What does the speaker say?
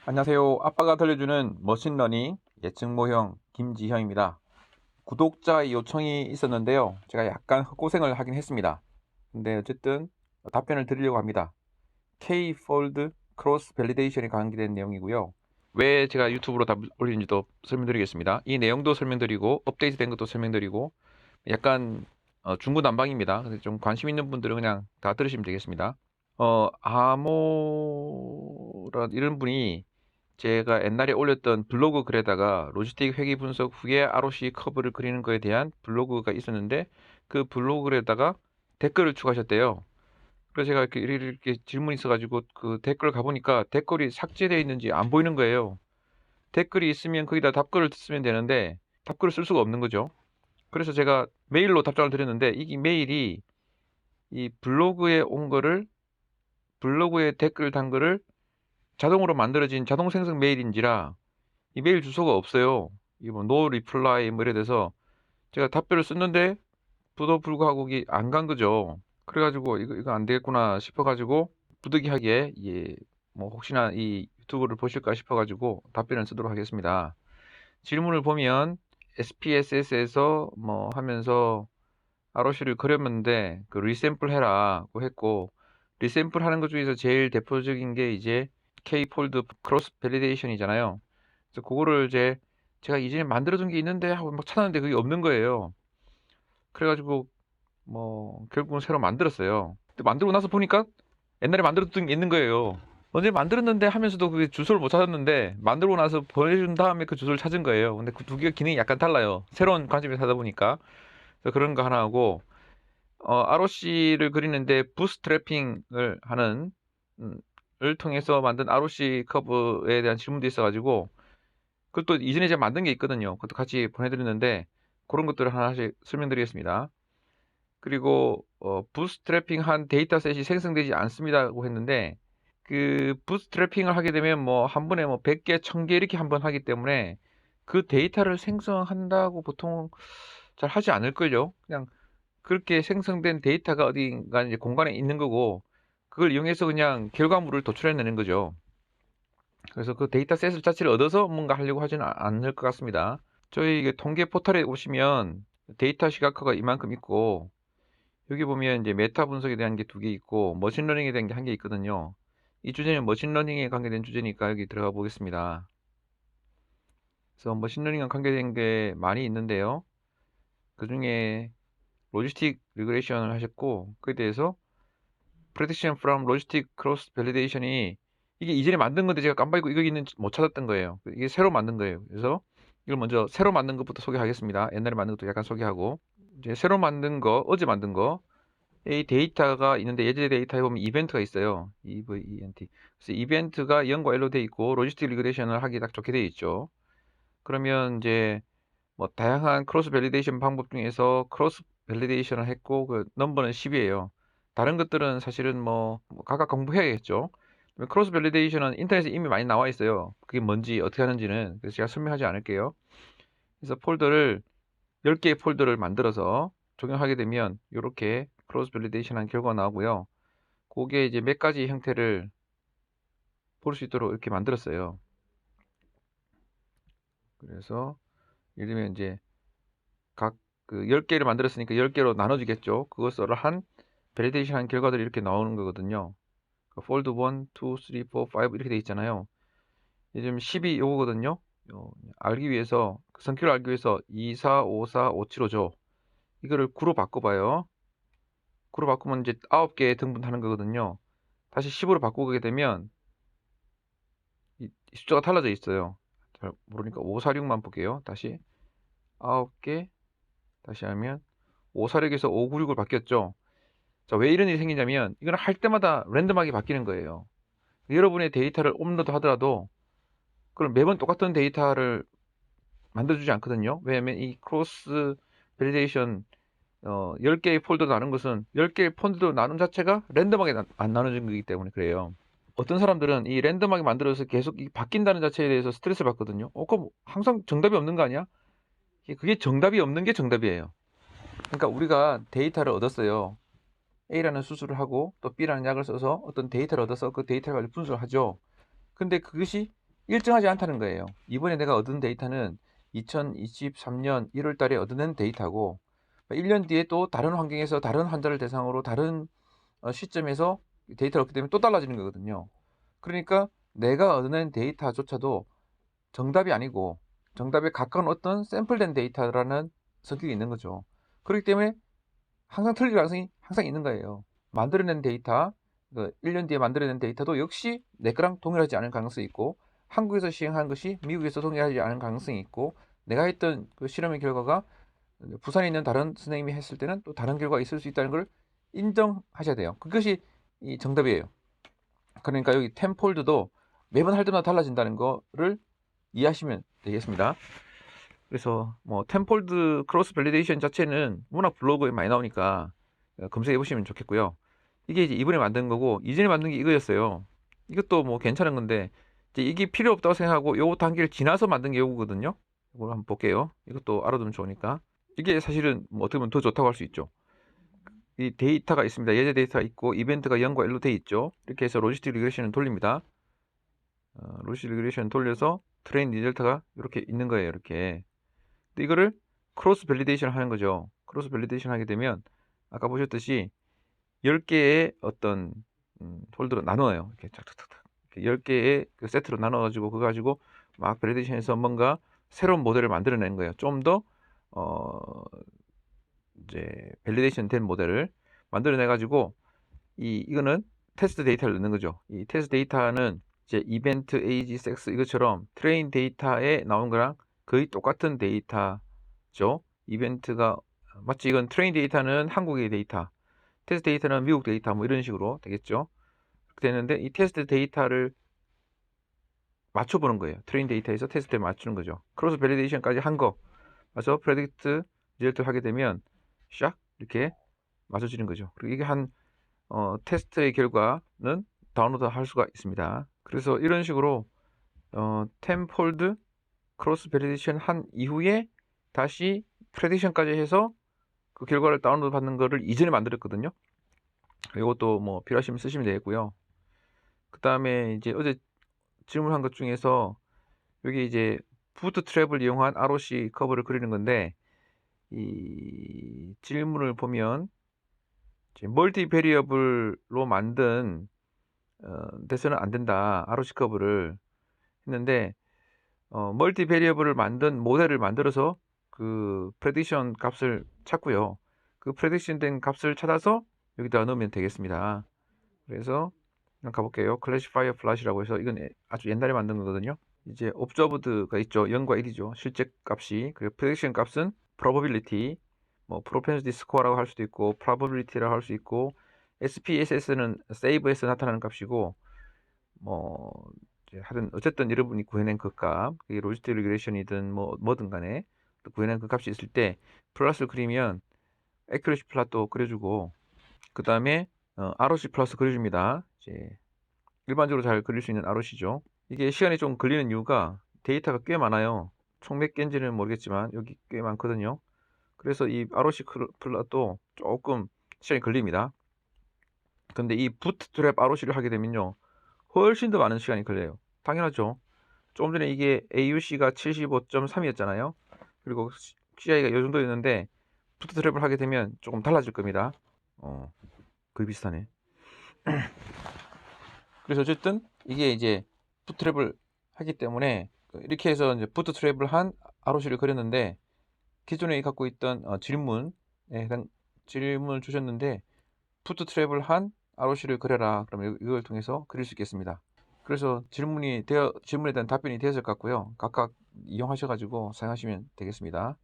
안녕하세요. 아빠가 들려주는 머신러닝 예측 모형 김지형입니다. 구독자 요청이 있었는데요. 제가 약간 헛고생을 하긴 했습니다. 근데 어쨌든 답변을 드리려고 합니다. K-fold 크로스 밸리데이션에 관계된 내용이고요. 왜 제가 유튜브로 답 올리는지도 설명드리겠습니다. 이 내용도 설명드리고 업데이트된 것도 설명드리고 약간 중구난방입니다. 근데 좀 관심 있는 분들은 그냥 다 들으시면 되겠습니다. 아모라 이런 분이 제가 옛날에 올렸던 블로그 글에다가 로지스틱 회귀 분석 후에 ROC 커브를 그리는 거에 대한 블로그가 있었는데 그 블로그 글에다가 댓글을 추가하셨대요. 그래서 제가 이렇게 질문이 있어가지고 그 댓글 가보니까 댓글이 삭제되어 있는지 안 보이는 거예요. 댓글이 있으면 거기다 답글을 쓰면 되는데 답글을 쓸 수가 없는 거죠. 그래서 제가 메일로 답장을 드렸는데 이 메일이 이 블로그에 온 거를 블로그에 댓글 단 거를 자동으로 만들어진 자동 생성 메일인지라 이 메일 주소가 없어요. 이게 뭐 no reply 뭐 이래 돼서 제가 답변을 썼는데 부도 불구하고 이게 안 간 거죠. 그래가지고 이거 안 되겠구나 싶어가지고 부득이하게 뭐 혹시나 이 유튜브를 보실까 싶어가지고 답변을 쓰도록 하겠습니다. 질문을 보면 SPSS에서 뭐 하면서 ROC를 그렸는데 그 리샘플 해라고 했고 리샘플 하는 것 중에서 제일 대표적인 게 이제 K-폴드 크로스 밸리데이션이잖아요. 그래서 그거를 이제 제가 이전에 만들어둔 게 있는데 하고 막 찾았는데 그게 없는 거예요. 그래가지고 뭐 결국은 새로 만들었어요. 근데 만들고 나서 보니까 옛날에 만들었던 게 있는 거예요. 언제 만들었는데 하면서도 그게 주소를 못 찾았는데 만들고 나서 보내준 다음에 그 주소를 찾은 거예요. 근데 그 두 개가 기능이 약간 달라요. 새로운 관점에서 하다 보니까. 그래서 그런 거 하나 하고 ROC를 그리는데 부스트래핑을 하는 을 통해서 만든 ROC 커브에 대한 질문도 있어가지고 그것도 이전에 제가 만든 게 있거든요. 그것도 같이 보내드렸는데 그런 것들을 하나씩 설명드리겠습니다. 그리고 부스트래핑 한 데이터셋이 생성되지 않습니다고 했는데 그 부스트래핑을 하게 되면 뭐 한 번에 뭐 100개, 1000개 이렇게 한번 하기 때문에 그 데이터를 생성한다고 보통 잘 하지 않을걸요. 그냥 그렇게 생성된 데이터가 어딘가 이제 공간에 있는 거고 그걸 이용해서 그냥 결과물을 도출해내는 거죠. 그래서 그 데이터셋을 자체를 얻어서 뭔가 하려고 하지는 않을 것 같습니다. 저희 통계 포털에 오시면 데이터 시각화가 이만큼 있고 여기 보면 이제 메타 분석에 대한 게 두 개 있고 머신러닝에 대한 게 한 개 있거든요. 이 주제는 머신러닝에 관계된 주제니까 여기 들어가 보겠습니다. 그래서 머신러닝과 관계된 게 많이 있는데요. 그 중에 로지스틱 리그레이션을 하셨고 그에 대해서 prediction from logistic cross validation이 이게 이전에 만든 건데 제가 깜빡이고 이거 있는지 못 찾았던 거예요. 이게 새로 만든 거예요. 그래서 이걸 먼저 새로 만든 것부터 소개하겠습니다. 옛날에 만든 것도 약간 소개하고 이제 새로 만든 거 어제 만든 거 이 데이터가 있는데 예제 데이터에 보면 이벤트가 있어요. EVENT. 그래서 이벤트가 0과 1로 돼 있고 로지스틱 리그레이션을 하기 딱 좋게 돼 있죠. 그러면 이제 뭐 다양한 크로스 밸리데이션 방법 중에서 크로스 밸리데이션을 했고 그 넘버는 10이에요. 다른 것들은 사실은 뭐 각각 공부해야겠죠. 크로스 밸리데이션은 인터넷에 이미 많이 나와 있어요. 그게 뭔지 어떻게 하는지는. 그래서 제가 설명하지 않을게요. 그래서 폴더를 10개의 폴더를 만들어서 적용하게 되면 이렇게 크로스 밸리데이션 한 결과가 나오고요. 그게 이제 몇 가지 형태를 볼 수 있도록 이렇게 만들었어요. 그래서 예를 들면 이제 각 그 10개를 만들었으니까 10개로 나눠지겠죠. 그것을 한 밸리데이션 한 결과들이 이렇게 나오는 거거든요. 폴드 1, 2, 3, 4, 5 이렇게 돼 있잖아요. 요즘 10이 요거거든요. 알기 위해서 그 성격을 알기 위해서 2, 4, 5, 4, 5, 7, 5죠. 이거를 9로 바꿔봐요. 9로 바꾸면 이제 9개 등분하는 거거든요. 다시 10으로 바꾸게 되면 이 숫자가 달라져 있어요. 잘 모르니까 5, 4, 6만 볼게요. 다시 9개 다시 하면 5, 4, 6에서 5, 9, 6으로 바뀌었죠. 자, 왜 이런 일이 생기냐면 이건 할 때마다 랜덤하게 바뀌는 거예요. 여러분의 데이터를 업로드 하더라도 그럼 매번 똑같은 데이터를 만들어주지 않거든요. 왜냐면 이 크로스 밸리데이션 10개의 폴더로 나눈 것은 10개의 폴더로 나눈 자체가 랜덤하게 안 나눠진 거기 때문에 그래요. 어떤 사람들은 이 랜덤하게 만들어서 계속 바뀐다는 자체에 대해서 스트레스를 받거든요. 그럼 항상 정답이 없는 거 아니야? 그게 정답이 없는 게 정답이에요. 그러니까 우리가 데이터를 얻었어요. A라는 수술을 하고 또 B라는 약을 써서 어떤 데이터를 얻어서 그 데이터를 가지고 분석을 하죠. 근데 그것이 일정하지 않다는 거예요. 이번에 내가 얻은 데이터는 2023년 1월 달에 얻어낸 데이터고 1년 뒤에 또 다른 환경에서 다른 환자를 대상으로 다른 시점에서 데이터를 얻기 때문에 또 달라지는 거거든요. 그러니까 내가 얻어낸 데이터조차도 정답이 아니고 정답에 가까운 어떤 샘플된 데이터라는 성격이 있는 거죠. 그렇기 때문에 항상 틀릴 가능성이 항상 있는 거예요. 만들어낸 데이터, 1년 뒤에 만들어낸 데이터도 역시 내 거랑 동일하지 않을 가능성이 있고, 한국에서 시행한 것이 미국에서 동일하지 않을 가능성이 있고, 내가 했던 그 실험의 결과가 부산에 있는 다른 선생님이 했을 때는 또 다른 결과가 있을 수 있다는 걸 인정하셔야 돼요. 그것이 이 정답이에요. 그러니까 여기 텐폴드도 매번 할 때마다 달라진다는 거를 이해하시면 되겠습니다. 그래서 뭐 텐폴드 크로스 밸리데이션 자체는 워낙 블로그에 많이 나오니까 검색해 보시면 좋겠고요. 이게 이제 이번에 만든 거고 이전에 만든 게 이거였어요. 이것도 뭐 괜찮은 건데 이제 이게 필요 없다고 생각하고 요 단계를 지나서 만든 게 요거거든요. 이걸 한번 볼게요. 이것도 알아두면 좋으니까. 이게 사실은 뭐 어떻게 보면 더 좋다고 할 수 있죠. 이 데이터가 있습니다. 예제 데이터가 있고 이벤트가 0과 1로 돼 있죠. 이렇게 해서 로지스틱 리그레션을 돌립니다. 로지스틱 리그레션 돌려서 트레인 리절트가 이렇게 있는 거예요. 이렇게. 근데 이거를 크로스 밸리데이션 하는 거죠. 크로스 밸리데이션 하게 되면 아까 보셨듯이 10개의 어떤 폴더로 나눠요. 이렇게 탁탁탁탁. 10개의 그 세트로 나눠가지고 그거 가지고 막 밸리데이션해서 뭔가 새로운 모델을 만들어낸 거예요. 좀 더 이제 밸리데이션 된 모델을 만들어내 가지고 이거는 테스트 데이터를 넣는 거죠. 이 테스트 데이터는 이제 이벤트, 에이지, 섹스 이것처럼 트레인 데이터에 나온 거랑 거의 똑같은 데이터죠. 이벤트가 마치 이건 트레인 데이터는 한국의 데이터, 테스트 데이터는 미국 데이터 뭐 이런 식으로 되겠죠. 그렇게 되는데 이 테스트 데이터를 맞춰보는 거예요. 트레인 데이터에서 테스트에 맞추는 거죠. 크로스 밸리데이션까지 한 거. 그래서 프레딕트 리절트를 하게 되면 샥 이렇게 맞춰지는 거죠. 그리고 이게 한 테스트의 결과는 다운로드 할 수가 있습니다. 그래서 이런 식으로 텐폴드 크로스 밸리데이션 한 이후에 다시 프레딕션까지 해서 그 결과를 다운로드 받는 거를 이전에 만들었거든요. 이것도 뭐 필요하시면 쓰시면 되겠고요. 그 다음에 이제 어제 질문한 것 중에서 여기 이제 부트트랩을 이용한 ROC 커브를 그리는 건데 이 질문을 보면 멀티 베리어블로 만든 돼서는 안 된다. ROC 커브를 했는데 멀티 베리어블을 만든 모델을 만들어서 그 프레딕션 값을 찾고요. 그 프레딕션 된 값을 찾아서 여기다 넣으면 되겠습니다. 그래서 한번 가볼게요. 클래시파이어 플랫이라고 해서 이건 아주 옛날에 만든 거거든요. 이제 observed가 있죠. 0과 1이죠. 실제 값이. 그리고 prediction 값은 probability, 뭐 propensity score라고 할 수도 있고 probability라고 할 수 있고 SPSS는 save에서 나타나는 값이고 뭐 하여튼 어쨌든 여러분이 구해낸 그 값, 그게 로지스틱 리그레션이든 뭐든 간에 구해낸 그 값이 있을 때 플러스를 그리면 accuracy 플랫도 그려주고 그 다음에 ROC 플러스 그려줍니다. 이제 일반적으로 잘 그릴 수 있는 ROC죠. 이게 시간이 좀 걸리는 이유가 데이터가 꽤 많아요. 총 몇 개인지는 모르겠지만 여기 꽤 많거든요. 그래서 이 ROC 플랫도 조금 시간이 걸립니다. 근데 이 부트트랩 ROC를 하게 되면요 훨씬 더 많은 시간이 걸려요. 당연하죠. 조금 전에 이게 AUC가 75.3이었잖아요. 그리고 CI가 이 정도였는데 부트트랩을 하게 되면 조금 달라질 겁니다. 거의 비슷하네. 그래서 어쨌든 이게 이제 부트트랩을 하기 때문에 이렇게 해서 이제 부트트랩을 한 ROC를 그렸는데 기존에 갖고 있던 질문에 해당 질문을 주셨는데 부트트랩을 한 ROC를 그려라. 그러면 이걸 통해서 그릴 수 있겠습니다. 그래서 질문에 대한 답변이 되었을 것 같고요. 각각 이용하셔가지고 사용하시면 되겠습니다.